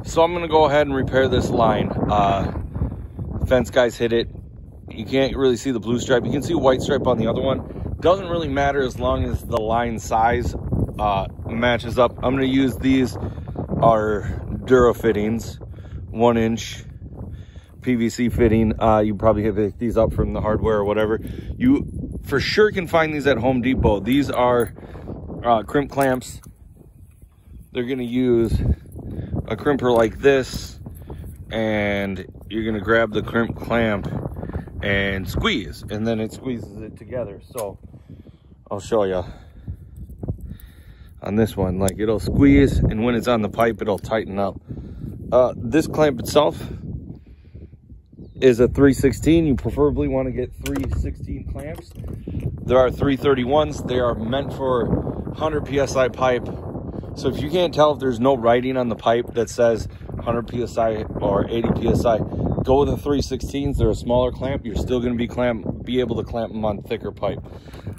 So I'm gonna go ahead and repair this line. Fence guys hit it. You can't really see the blue stripe. You can see a white stripe on the other one. Doesn't really matter as long as the line size matches up. I'm gonna use these are Dura fittings, 1-inch PVC fitting. You probably have picked these up from the hardware or whatever. You for sure can find these at Home Depot. These are crimp clamps. They're gonna use a crimper like this, and you're gonna grab the crimp clamp and squeeze, and then it squeezes it together. So I'll show you on this one. Like, it'll squeeze, and when it's on the pipe, it'll tighten up. This clamp itself is a 316. You preferably want to get 316 clamps. There are 331s. They are meant for 100 psi pipe. So if you can't tell, if there's no writing on the pipe that says 100 psi or 80 psi, go with the 316s. They're a smaller clamp. You're still going to be able to clamp them on thicker pipe.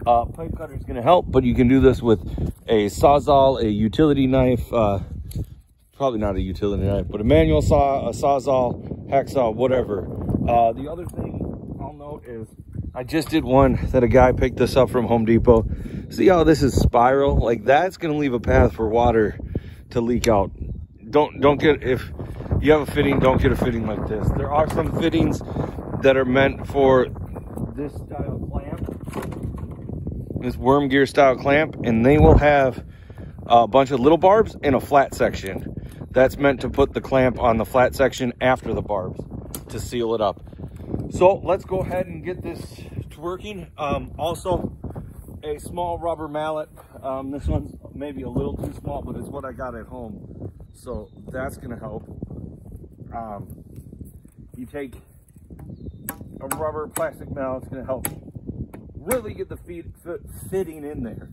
Pipe cutter is going to help, but you can do this with a Sawzall, a utility knife, probably not a utility knife, but a manual saw, a Sawzall, hacksaw, whatever. The other thing I'll note is I just did one that a guy picked this up from Home Depot. See how this is spiral? Like, that's going to leave a path for water to leak out. Don't get, if you have a fitting, don't get a fitting like this. There are some fittings that are meant for this style clamp, this worm gear style clamp, and they will have a bunch of little barbs and a flat section. That's meant to put the clamp on the flat section after the barbs to seal it up. So let's go ahead and get this to working. Also, a small rubber mallet. This one's maybe a little too small, but it's what I got at home, so that's gonna help. You take a rubber plastic mallet, it's gonna help really get the fitting in there.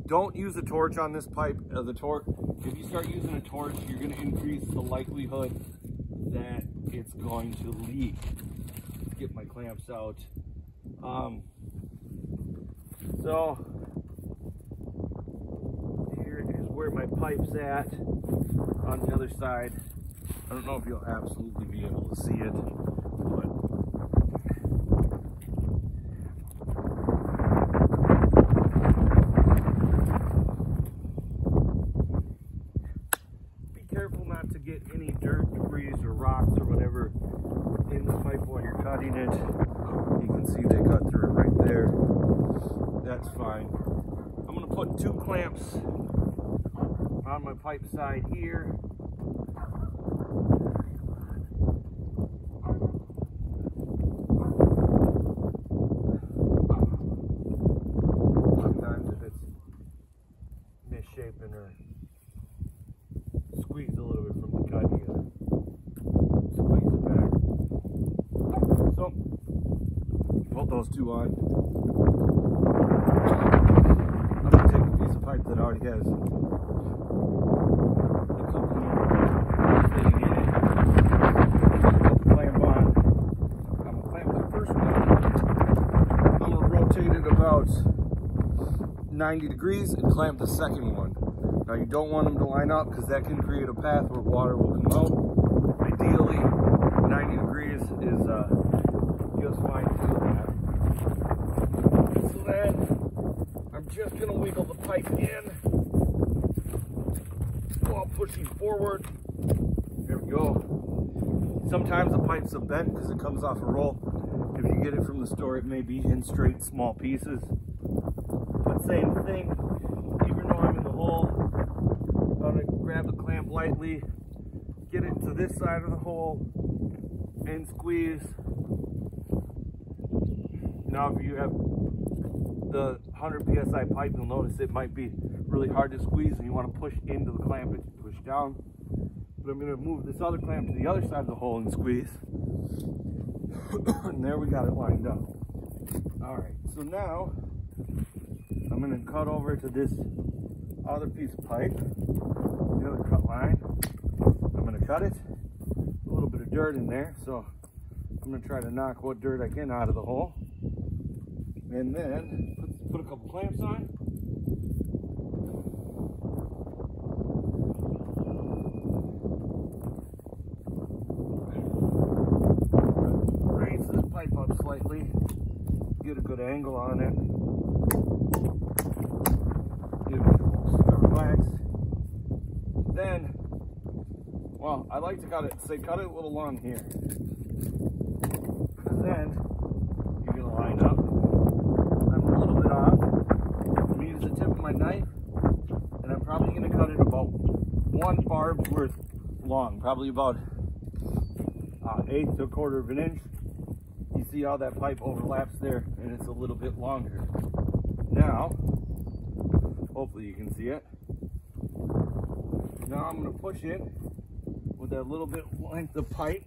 Don't use a torch on this pipe. If you start using a torch, you're going to increase the likelihood that it's going to leak. Let's get my clamps out. So here is where my pipe's at on the other side. I don't know if you'll absolutely be able to see it, but careful not to get any dirt, debris, or rocks or whatever in the pipe while you're cutting it. You can see they got through it right there. That's fine. I'm going to put 2 clamps on my pipe side here. Sometimes if it's misshapen or squeeze a little bit from the cut, you gotta squeeze it back. So, put those 2 on. I'm gonna take a piece of pipe that already has a couple more fitting in it. Put the clamp on. I'm gonna clamp the first one. I'm gonna rotate it about 90 degrees and clamp the second one. Now, you don't want them to line up because that can create a path where water will come out. Ideally, 90 degrees is just fine to do that. So then, I'm just going to wiggle the pipe in while pushing forward. There we go. Sometimes the pipes are bent because it comes off a roll. If you get it from the store, it may be in straight small pieces. But same thing, even though I'm in the hole, I'm going to grab the clamp lightly, get it to this side of the hole, and squeeze. Now if you have the 100 psi pipe, you'll notice it might be really hard to squeeze and you want to push into the clamp and push down. But I'm going to move this other clamp to the other side of the hole and squeeze. And there we got it lined up. Alright, so now I'm going to cut over to this other piece of pipe, the other cut line. I'm going to cut it. A little bit of dirt in there, so I'm going to try to knock what dirt I can out of the hole. And then put a couple clamps on. slightly, get a good angle on it. Give it a little strip wax. Then, well, I like to cut it a little long here. And then you're gonna line up. I'm a little bit off. I'm gonna use the tip of my knife, and I'm probably gonna cut it about 1 barb's worth long, probably about 1/8 to 1/4 of an inch. You see how that pipe overlaps there, and it's a little bit longer. Now, hopefully you can see it. Now I'm going to push in with that little bit length of pipe.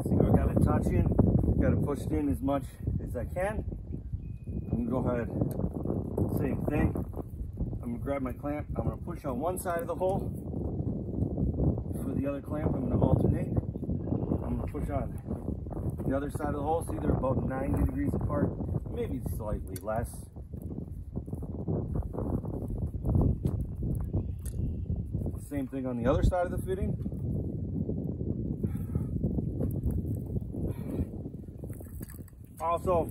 See, I got to touch in, got to push it in as much as I can. I'm going to go ahead, same thing. I'm going to grab my clamp. I'm going to push on one side of the hole. For the other clamp, I'm going to alternate. I'm going to push on the other side of the hole. See, they're about 90 degrees apart, maybe slightly less. Same thing on the other side of the fitting. Also,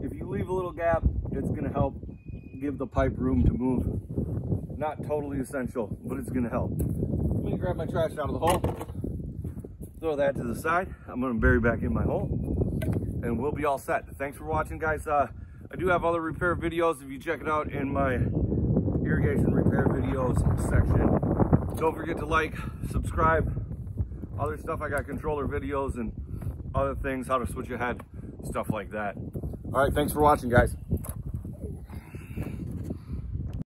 if you leave a little gap, it's going to help give the pipe room to move. Not totally essential, but it's going to help. Let me grab my trash out of the hole. Throw that to the side. I'm going to bury back in my hole, and we'll be all set. Thanks for watching, guys. I do have other repair videos if you check it out in my irrigation repair videos section. Don't forget to like, subscribe, other stuff. I got controller videos and other things, how to switch ahead, stuff like that. All right, thanks for watching, guys.